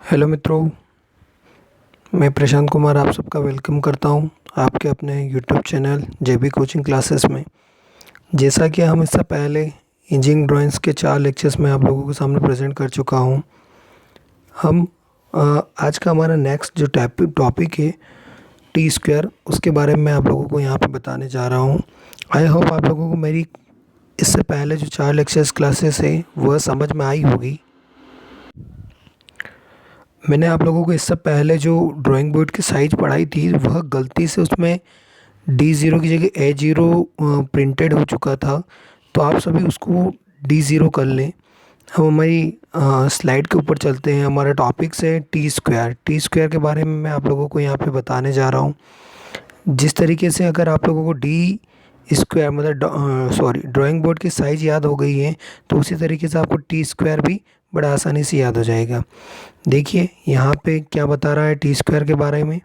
Hello मित्रों, मैं प्रशांत कुमार आप सबका वेलकम करता हूं आपके अपने यूट्यूब चैनल जेबी कोचिंग क्लासेस में। जैसा कि हम इससे पहले इंजीनियरिंग ड्राइंग्स के 4 लेक्चर्स में आप लोगों के सामने प्रेजेंट कर चुका हूं। हम आज का हमारा नेक्स्ट जो टॉपिक है टी स्क्वायर, उसके बारे में आप लोगों को यहाँ पे बताने जा रहा हूँ। आई होप आप लोगों को मेरी इससे पहले जो 4 लेक्चर्स क्लासेस है वह समझ में आई होगी। मैंने आप लोगों को इससे पहले जो ड्राइंग बोर्ड की साइज़ पढ़ाई थी वह गलती से उसमें D0 की जगह A0 प्रिंटेड हो चुका था, तो आप सभी उसको D0 कर लें। हम हमारी स्लाइड के ऊपर चलते हैं। हमारा टॉपिक्स है टी स्क्वायर। टी स्क्वायर के बारे में मैं आप लोगों को यहाँ पे बताने जा रहा हूँ। जिस तरीके से अगर आप लोगों को डी स्क्वायर मतलब सॉरी ड्राइंग बोर्ड की साइज़ याद हो गई है, तो उसी तरीके से आपको टी स्क्वायर भी बड़ा आसानी से याद हो जाएगा। देखिए यहाँ पे क्या बता रहा है टी स्क्वायर के बारे में।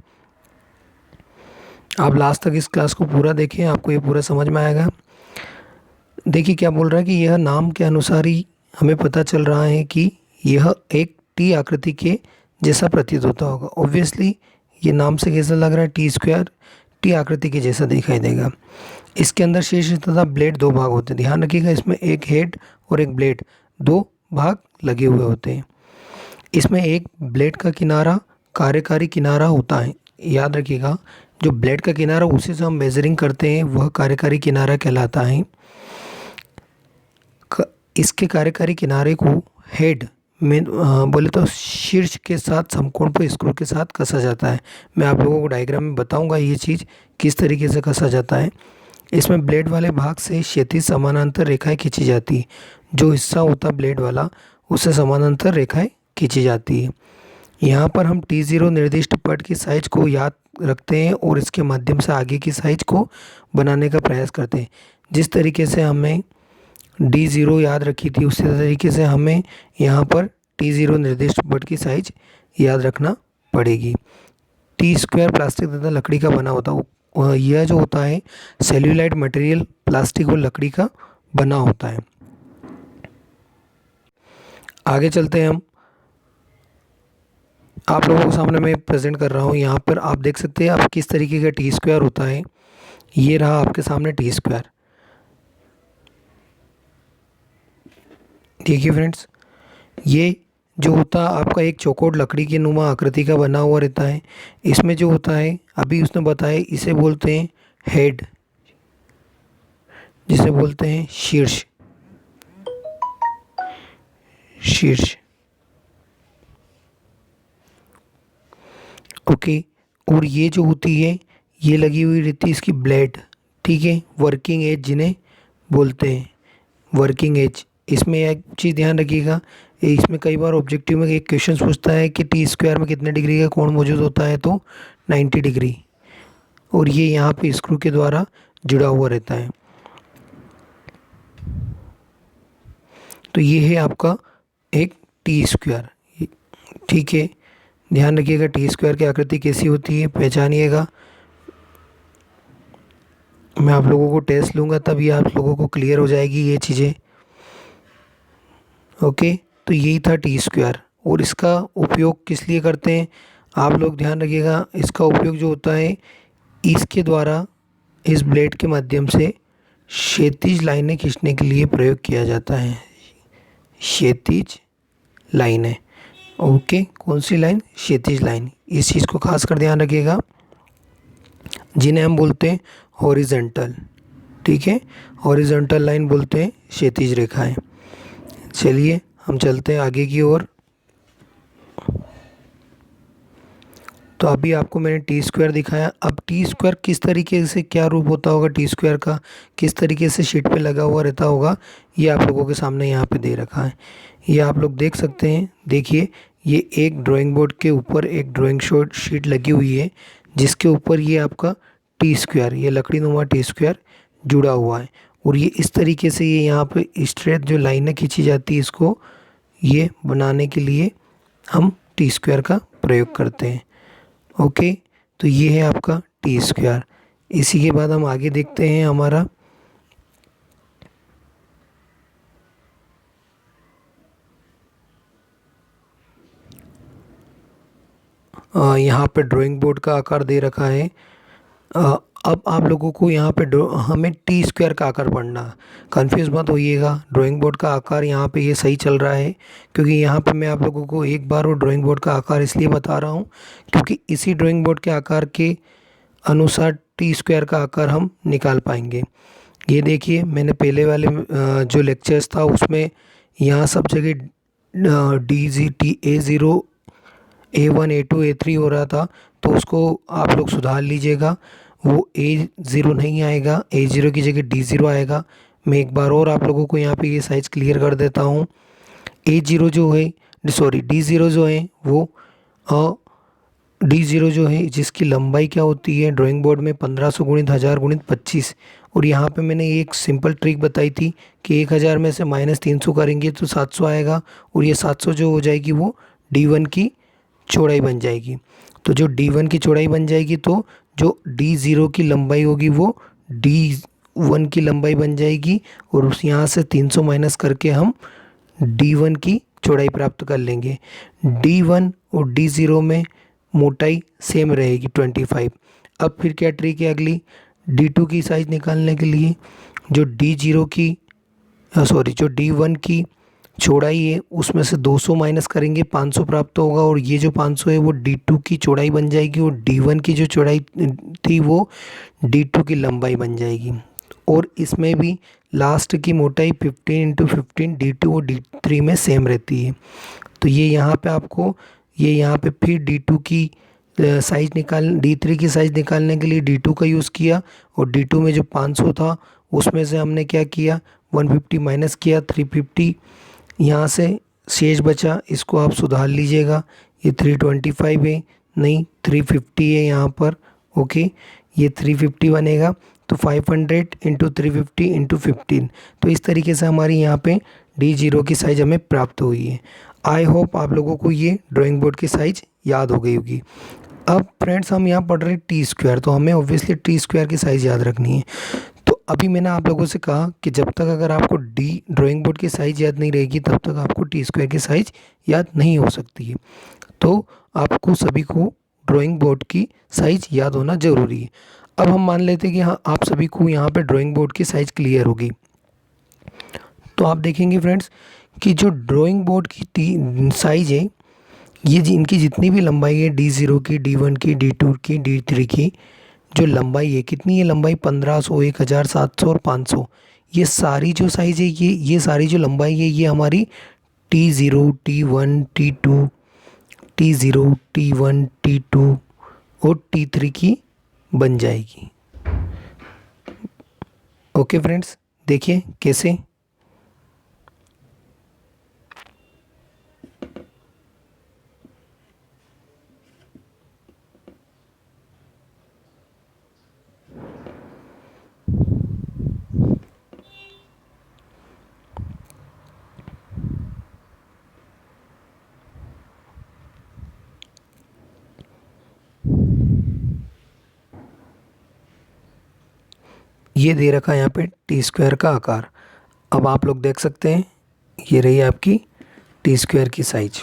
आप लास्ट तक इस क्लास को पूरा देखें, आपको ये पूरा समझ में आएगा। देखिए क्या बोल रहा है कि यह नाम के अनुसार ही हमें पता चल रहा है कि यह एक टी आकृति के जैसा प्रतीत होता होगा। ऑब्वियसली ये नाम से कैसा लग रहा है, टी स्क्वायर टी आकृति के जैसा दिखाई देगा। इसके अंदर शीर्ष तथा ब्लेड 2 भाग होते हैं। ध्यान रखिएगा, इसमें एक हेड और एक ब्लेड 2 भाग लगे हुए होते हैं। इसमें एक ब्लेड का किनारा कार्यकारी किनारा होता है। याद रखिएगा, जो ब्लेड का किनारा उसी से हम मेजरिंग करते हैं वह कार्यकारी किनारा कहलाता है। इसके कार्यकारी किनारे को हेड में बोले तो शीर्ष के साथ समकोण पर स्क्रू के साथ कसा जाता है। मैं आप लोगों को डायग्राम में बताऊंगा ये चीज़ किस तरीके से कसा जाता है। इसमें ब्लेड वाले भाग से क्षैतिज समानांतर रेखाएं खींची जाती है। जो हिस्सा होता है ब्लेड वाला, उससे समानांतर रेखाएं खींची जाती है। यहाँ पर हम T0 निर्दिष्ट पट की साइज को याद रखते हैं और इसके माध्यम से आगे की साइज को बनाने का प्रयास करते हैं। जिस तरीके से हमें D0 याद रखी थी, उसी तरीके से हमें यहाँ पर T0 निर्दिष्ट पट की साइज याद रखना पड़ेगी। टी स्क्वायर प्लास्टिक तथा लकड़ी का बना होता है। यह जो होता है सेल्यूलाइड मटेरियल, प्लास्टिक और लकड़ी का बना होता है। आगे चलते हैं हम। आप लोगों के सामने मैं प्रेजेंट कर रहा हूँ। यहाँ पर आप देख सकते हैं आप किस तरीके का टी स्क्वायर होता है। ये रहा आपके सामने टी स्क्वायर। देखिए फ्रेंड्स, ये जो होता है आपका एक चौकोर लकड़ी की नुमा आकृति का बना हुआ रहता है। इसमें जो होता है अभी उसने बताया, इसे बोलते हैं हेड, जिसे बोलते हैं शीर्ष। शीर्ष ओके। और ये जो होती है ये लगी हुई रहती है इसकी ब्लेड, ठीक है। वर्किंग एज जिन्हें बोलते हैं, वर्किंग एज। इसमें एक चीज़ ध्यान रखिएगा, इसमें कई बार ऑब्जेक्टिव में एक क्वेश्चन पूछता है कि टी स्क्वायर में कितने डिग्री का कोण मौजूद होता है, तो 90 डिग्री। और ये यहाँ पे स्क्रू के द्वारा जुड़ा हुआ रहता है। तो ये है आपका एक टी स्क्वायर, ठीक है। ध्यान रखिएगा टी स्क्वायर की आकृति कैसी होती है पहचानिएगा। मैं आप लोगों को टेस्ट लूँगा तभी आप लोगों को क्लियर हो जाएगी ये चीज़ें। ओके, तो यही था टी स्क्वायर। और इसका उपयोग किस लिए करते हैं आप लोग ध्यान रखिएगा। इसका उपयोग जो होता है इसके द्वारा इस ब्लेड के माध्यम से क्षैतिज लाइनें खींचने के लिए प्रयोग किया जाता है। क्षैतिज लाइनें, ओके। कौन सी लाइन? क्षैतिज लाइन। इस चीज़ को खास कर ध्यान रखिएगा, जिन्हें हम बोलते हैं हॉरिजेंटल, ठीक है। हॉरिजेंटल लाइन बोलते हैं क्षैतिज रेखाएं। चलिए हम चलते हैं आगे की ओर। तो अभी आपको मैंने टी स्क्वायर दिखाया। अब टी स्क्वायर किस तरीके से, क्या रूप होता होगा टी स्क्वायर का, किस तरीके से शीट पे लगा हुआ रहता होगा, ये आप लोगों के सामने यहाँ पे दे रखा है। ये आप लोग देख सकते हैं। देखिए ये एक ड्राइंग बोर्ड के ऊपर एक ड्राइंग शीट लगी हुई है, जिसके ऊपर ये आपका टी स्क्वायर, ये लकड़ी नुमा टी स्क्वायर जुड़ा हुआ है। और ये इस तरीके से ये यहाँ पे स्ट्रेट जो लाइनें खींची जाती है, इसको ये बनाने के लिए हम टी स्क्वायर का प्रयोग करते हैं। ओके, तो ये है आपका टी स्क्वायर। इसी के बाद हम आगे देखते हैं हमारा यहाँ पे ड्राइंग बोर्ड का आकार दे रखा है। अब आप लोगों को यहाँ पे हमें टी स्क्वायर का आकार पढ़ना, कंफ्यूज मत होइएगा। ड्राइंग बोर्ड का आकार यहाँ पे ये सही चल रहा है, क्योंकि यहाँ पे मैं आप लोगों को एक बार वो ड्राइंग बोर्ड का आकार इसलिए बता रहा हूँ क्योंकि इसी ड्राइंग बोर्ड के आकार के अनुसार टी स्क्वायर का आकार हम निकाल पाएंगे। ये देखिए, मैंने पहले वाले जो लेक्चर्स था उसमें यहाँ सब जगह A0 A1 A2 A3 हो रहा था, तो उसको आप लोग सुधार लीजिएगा। वो A0 नहीं आएगा, A0 की जगह D0 आएगा। मैं एक बार और आप लोगों को यहाँ पे ये साइज़ क्लियर कर देता हूँ। A0 जो है, सॉरी D0 जो है वो D0 जो है जिसकी लंबाई क्या होती है ड्राइंग बोर्ड में 1500 गुणित 1000 गुणित 25। और यहाँ पे मैंने एक सिंपल ट्रिक बताई थी कि 1000 में से -300 करेंगे तो 700 आएगा, और ये 700 जो हो जाएगी वो D1 की चौड़ाई बन जाएगी। तो जो D1 की चौड़ाई बन जाएगी तो जो D0 की लंबाई होगी वो D1 की लंबाई बन जाएगी, और उस यहाँ से 300 माइनस करके हम D1 की चौड़ाई प्राप्त कर लेंगे। D1 और D0 में मोटाई सेम रहेगी 25। अब फिर क्या ट्रिक है अगली, D2 की साइज़ निकालने के लिए जो D0 की जो D1 की चौड़ाई है उसमें से 200 माइनस करेंगे, 500 प्राप्त होगा, और ये जो 500 है वो D2 की चौड़ाई बन जाएगी, और D1 की जो चौड़ाई थी वो D2 की लंबाई बन जाएगी। और इसमें भी लास्ट की मोटाई 15 × 15 D2 और D3 में सेम रहती है। तो ये यहाँ पे आपको यहाँ पे फिर D2 की साइज़ D3 की साइज़ निकालने के लिए D2 का यूज़ किया, और D2 में जो 500 था उसमें से हमने क्या किया 150 माइनस किया, 350 यहाँ से शेष बचा। इसको आप सुधार लीजिएगा, ये 325 है, नहीं 350 है यहाँ पर। ओके, ये 350 बनेगा, तो 500 × 350 × 15। तो इस तरीके से हमारी यहाँ पे D0 की साइज़ हमें प्राप्त हुई है। आई होप आप लोगों को ये ड्राइंग बोर्ड की साइज़ याद हो गई होगी। अब फ्रेंड्स हम यहाँ पढ़ रहे हैं टी स्क्वायर, तो हमें ऑब्वियसली टी स्क्वायर की साइज़ याद रखनी है। तो अभी मैंने आप लोगों से कहा कि जब तक अगर आपको ड्राइंग बोर्ड की साइज़ याद नहीं रहेगी तब तक आपको टी स्क्वायर की साइज़ याद नहीं हो सकती है। तो आपको सभी को ड्राइंग बोर्ड की साइज़ याद होना ज़रूरी है। अब हम मान लेते हैं कि हाँ आप सभी को यहाँ पे ड्राइंग बोर्ड की साइज़ क्लियर होगी। तो आप देखेंगे फ्रेंड्स कि जो ड्राइंग बोर्ड की साइज़ है, ये इनकी जितनी भी लंबाई है D0 की, D1 की, D2 की, D3 की जो लंबाई है, कितनी है लंबाई 1500, 1000, 700 और 500। ये सारी जो साइज़ है, ये सारी जो लंबाई है ये हमारी T0, T1, T2, T0, T1, T2 और T3 की बन जाएगी। ओके फ्रेंड्स, देखिए कैसे। ये दे रखा है यहाँ पे टी स्क्वायर का आकार। अब आप लोग देख सकते हैं ये रही आपकी टी स्क्वायर की साइज।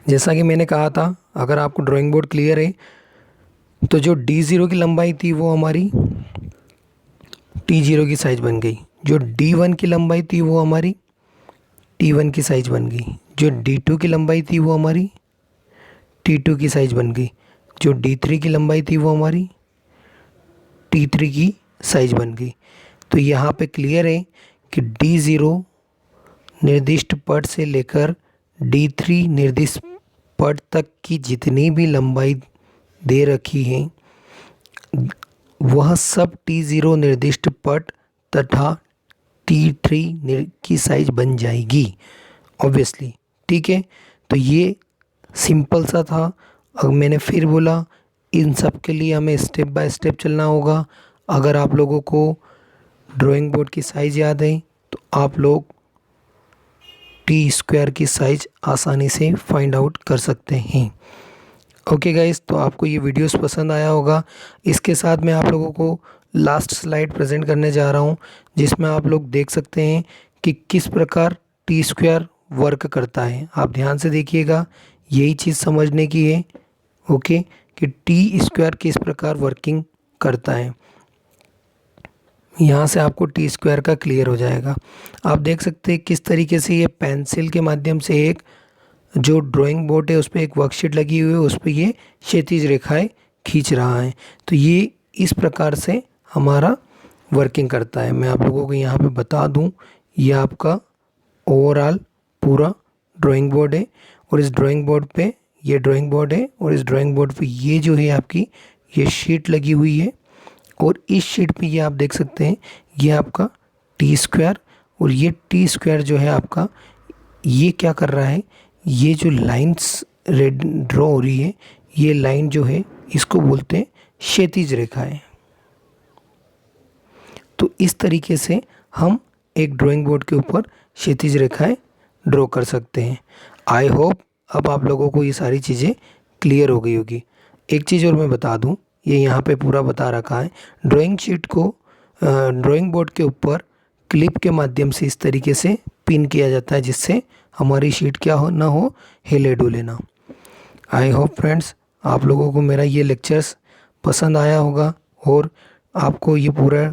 जैसा कि मैंने कहा था, अगर आपको ड्राइंग बोर्ड क्लियर है तो जो D0 की लंबाई थी वो हमारी T0 की साइज़ बन गई, जो D1 की लंबाई थी वो हमारी T1 की साइज़ बन गई, जो D2 की लंबाई थी वो हमारी T2 की साइज़ बन गई, जो D3 की लंबाई थी वो हमारी T3 की साइज़ बन गई। तो यहाँ पे क्लियर है कि D0 निर्दिष्ट पद से लेकर D3 निर्दिष्ट पद तक की जितनी भी लंबाई दे रखी है वह सब T0 निर्दिष्ट पद तथा T3 की साइज़ बन जाएगी ऑब्वियसली। ठीक है, तो ये सिंपल सा था। अब मैंने फिर बोला इन सब के लिए हमें स्टेप बाय स्टेप चलना होगा। अगर आप लोगों को ड्राइंग बोर्ड की साइज़ याद है तो आप लोग टी स्क्वायर की साइज़ आसानी से फाइंड आउट कर सकते हैं। ओके गाइस, तो आपको ये वीडियोस पसंद आया होगा। इसके साथ मैं आप लोगों को लास्ट स्लाइड प्रेजेंट करने जा रहा हूँ, जिसमें आप लोग देख सकते हैं कि किस प्रकार टी स्क्वायर वर्क करता है। आप ध्यान से देखिएगा, यही चीज़ समझने की है। ओके, कि टी स्क्वायर किस प्रकार वर्किंग करता है। यहाँ से आपको टी स्क्वायर का क्लियर हो जाएगा। आप देख सकते हैं किस तरीके से ये पेंसिल के माध्यम से एक जो ड्राइंग बोर्ड है उस पर एक वर्कशीट लगी हुई है, उस पर ये क्षैतिज रेखाएं खींच रहा है। तो ये इस प्रकार से हमारा वर्किंग करता है। मैं आप लोगों को यहाँ पे बता दूँ, ये आपका ओवरऑल पूरा ड्राइंग बोर्ड है और इस ड्राइंग बोर्ड पे ये ड्राइंग बोर्ड है और इस ड्राइंग बोर्ड पे ये जो है आपकी ये शीट लगी हुई है और इस शीट पे ये आप देख सकते हैं ये आपका टी स्क्वायर और ये टी स्क्वायर जो है आपका ये क्या कर रहा है, ये जो लाइंस रेड ड्रॉ हो रही है ये लाइन जो है इसको बोलते हैं क्षैतिज रेखाएं। तो इस तरीके से हम एक ड्राइंग बोर्ड के ऊपर क्षैतिज रेखाएं ड्रॉ कर सकते हैं। आई होप अब आप लोगों को ये सारी चीज़ें क्लियर हो गई होगी। एक चीज़ और मैं बता दूं, ये यहाँ पे पूरा बता रखा है। ड्राइंग शीट को ड्राइंग बोर्ड के ऊपर क्लिप के माध्यम से इस तरीके से पिन किया जाता है जिससे हमारी शीट क्या हो ना हो, हिले डुले ना। आई होप फ्रेंड्स आप लोगों को मेरा ये लेक्चर्स पसंद आया होगा और आपको ये पूरा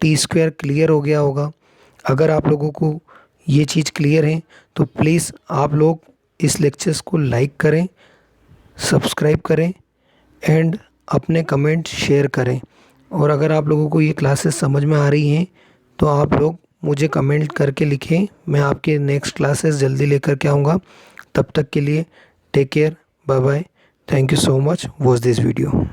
टी स्क्वायर क्लियर हो गया होगा। अगर आप लोगों को ये चीज़ क्लियर है तो प्लीज़ आप लोग इस लेक्चर्स को लाइक करें, सब्सक्राइब करें एंड अपने कमेंट शेयर करें। और अगर आप लोगों को ये क्लासेस समझ में आ रही हैं तो आप लोग मुझे कमेंट करके लिखें, मैं आपके नेक्स्ट क्लासेस जल्दी लेकर के आऊँगा। तब तक के लिए take care, bye bye, thank you so much, watch this video.